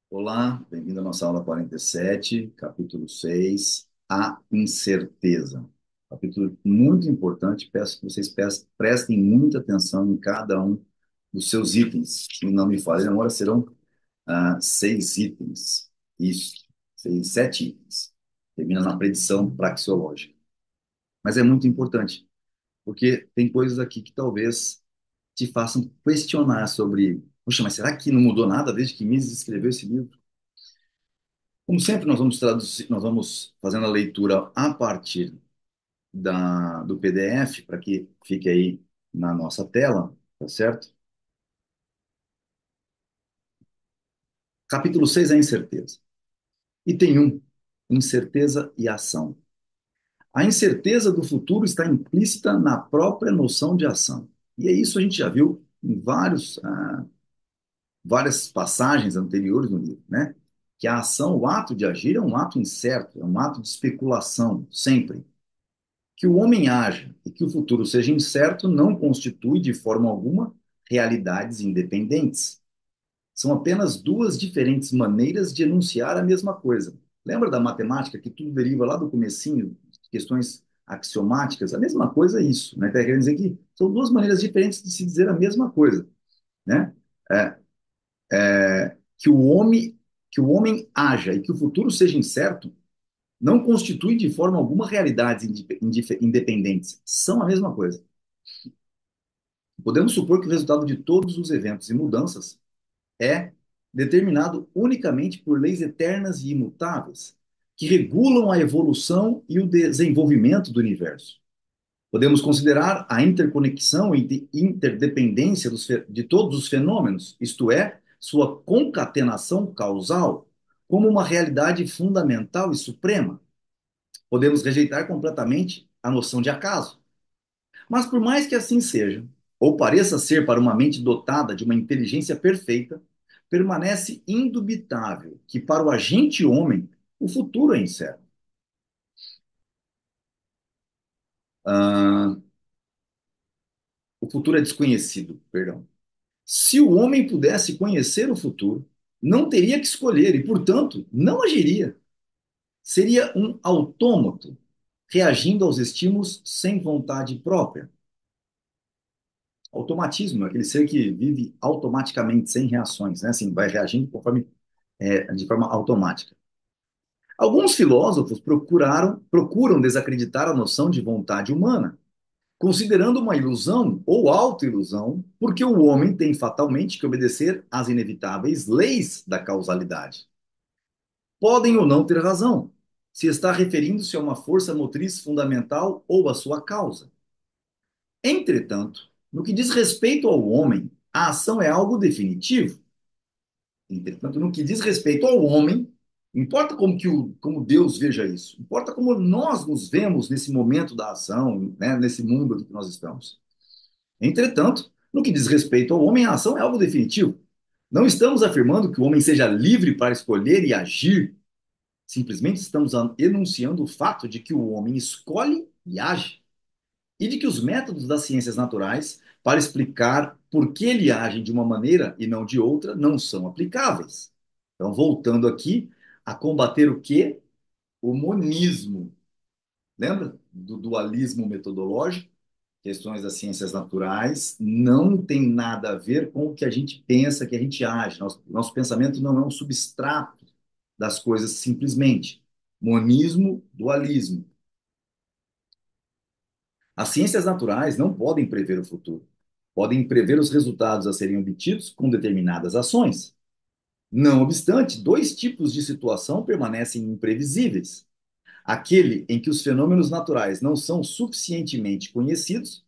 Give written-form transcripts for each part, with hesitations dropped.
Olá, bem-vindo à nossa aula 47, capítulo 6, a incerteza. Capítulo muito importante, peço que vocês prestem muita atenção em cada um dos seus itens. Se não me falha a memória, serão seis itens. Isso, sete itens. Termina na predição praxeológica. Mas é muito importante, porque tem coisas aqui que talvez te façam questionar sobre, poxa, mas será que não mudou nada desde que Mises escreveu esse livro? Como sempre, nós vamos traduzir, nós vamos fazendo a leitura a partir do PDF, para que fique aí na nossa tela, tá certo? Capítulo 6 é a incerteza. Item 1, incerteza e ação. A incerteza do futuro está implícita na própria noção de ação. E é isso a gente já viu em várias passagens anteriores no livro, né? Que a ação, o ato de agir, é um ato incerto, é um ato de especulação, sempre. Que o homem haja e que o futuro seja incerto não constitui, de forma alguma, realidades independentes. São apenas duas diferentes maneiras de enunciar a mesma coisa. Lembra da matemática que tudo deriva lá do comecinho, questões axiomáticas? A mesma coisa é isso, né? Quer dizer que são duas maneiras diferentes de se dizer a mesma coisa, né? É, que o homem haja e que o futuro seja incerto não constitui de forma alguma realidades independentes. São a mesma coisa. Podemos supor que o resultado de todos os eventos e mudanças é determinado unicamente por leis eternas e imutáveis, que regulam a evolução e o desenvolvimento do universo. Podemos considerar a interconexão e interdependência de todos os fenômenos, isto é, sua concatenação causal, como uma realidade fundamental e suprema. Podemos rejeitar completamente a noção de acaso. Mas por mais que assim seja, ou pareça ser para uma mente dotada de uma inteligência perfeita, permanece indubitável que para o agente homem o futuro é incerto. Ah, o futuro é desconhecido, perdão. Se o homem pudesse conhecer o futuro, não teria que escolher e, portanto, não agiria. Seria um autômato, reagindo aos estímulos sem vontade própria. Automatismo, aquele ser que vive automaticamente, sem reações, né? Assim, vai reagindo de forma automática. Alguns filósofos procuram desacreditar a noção de vontade humana, considerando uma ilusão ou autoilusão, porque o homem tem fatalmente que obedecer às inevitáveis leis da causalidade. Podem ou não ter razão, se está referindo-se a uma força motriz fundamental ou à sua causa. Entretanto, no que diz respeito ao homem, a ação é algo definitivo. Entretanto, no que diz respeito ao homem, importa como Deus veja isso, importa como nós nos vemos nesse momento da ação, né, nesse mundo que nós estamos. Entretanto, no que diz respeito ao homem, a ação é algo definitivo. Não estamos afirmando que o homem seja livre para escolher e agir, simplesmente estamos enunciando o fato de que o homem escolhe e age, e de que os métodos das ciências naturais para explicar por que ele age de uma maneira e não de outra não são aplicáveis. Então, voltando aqui a combater o quê? O monismo. Lembra do dualismo metodológico? Questões das ciências naturais não tem nada a ver com o que a gente pensa, que a gente age. Nosso pensamento não é um substrato das coisas simplesmente. Monismo, dualismo. As ciências naturais não podem prever o futuro. Podem prever os resultados a serem obtidos com determinadas ações. Não obstante, dois tipos de situação permanecem imprevisíveis: aquele em que os fenômenos naturais não são suficientemente conhecidos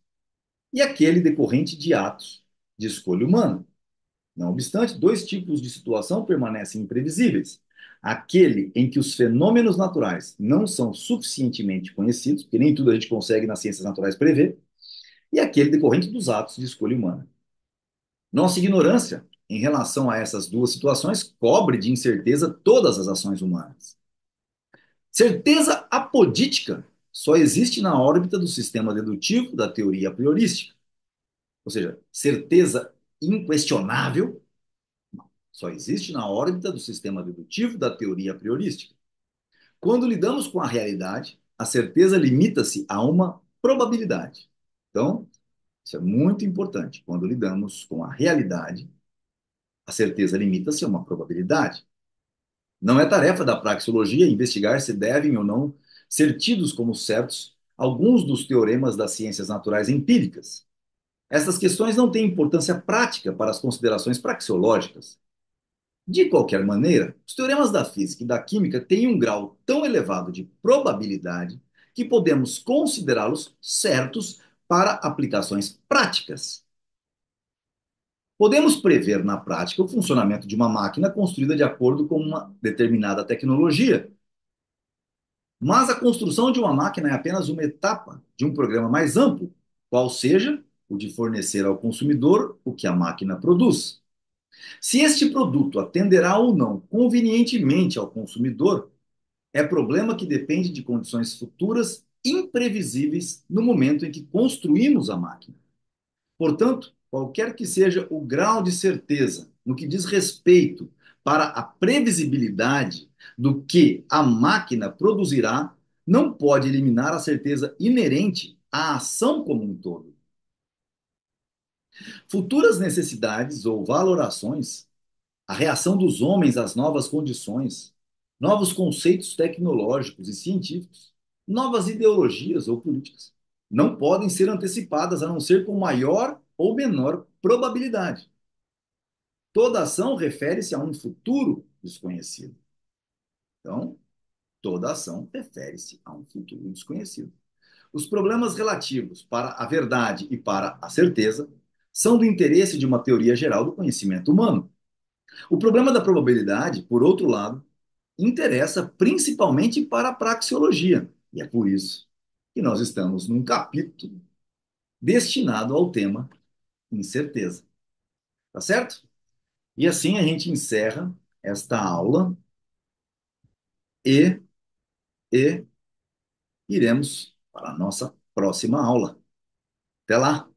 e aquele decorrente de atos de escolha humana. Não obstante, dois tipos de situação permanecem imprevisíveis: aquele em que os fenômenos naturais não são suficientemente conhecidos, porque nem tudo a gente consegue nas ciências naturais prever, e aquele decorrente dos atos de escolha humana. Nossa ignorância em relação a essas duas situações cobre de incerteza todas as ações humanas. Certeza apodítica só existe na órbita do sistema dedutivo da teoria a priorística. Ou seja, certeza inquestionável Só existe na órbita do sistema dedutivo da teoria priorística. Quando lidamos com a realidade, a certeza limita-se a uma probabilidade. Então, isso é muito importante. Quando lidamos com a realidade, a certeza limita-se a uma probabilidade. Não é tarefa da praxeologia investigar se devem ou não ser tidos como certos alguns dos teoremas das ciências naturais empíricas. Essas questões não têm importância prática para as considerações praxeológicas. De qualquer maneira, os teoremas da física e da química têm um grau tão elevado de probabilidade que podemos considerá-los certos para aplicações práticas. Podemos prever na prática o funcionamento de uma máquina construída de acordo com uma determinada tecnologia, mas a construção de uma máquina é apenas uma etapa de um programa mais amplo, qual seja o de fornecer ao consumidor o que a máquina produz. Se este produto atenderá ou não convenientemente ao consumidor, é problema que depende de condições futuras imprevisíveis no momento em que construímos a máquina. Portanto, qualquer que seja o grau de certeza no que diz respeito para a previsibilidade do que a máquina produzirá, não pode eliminar a certeza inerente à ação como um todo. Futuras necessidades ou valorações, a reação dos homens às novas condições, novos conceitos tecnológicos e científicos, novas ideologias ou políticas, não podem ser antecipadas a não ser com maior ou menor probabilidade. Toda ação refere-se a um futuro desconhecido. Então, toda ação refere-se a um futuro desconhecido. Os problemas relativos para a verdade e para a certeza são do interesse de uma teoria geral do conhecimento humano. O problema da probabilidade, por outro lado, interessa principalmente para a praxeologia, e é por isso que nós estamos num capítulo destinado ao tema incerteza. Tá certo? E assim a gente encerra esta aula e, e iremos para a nossa próxima aula. Até lá!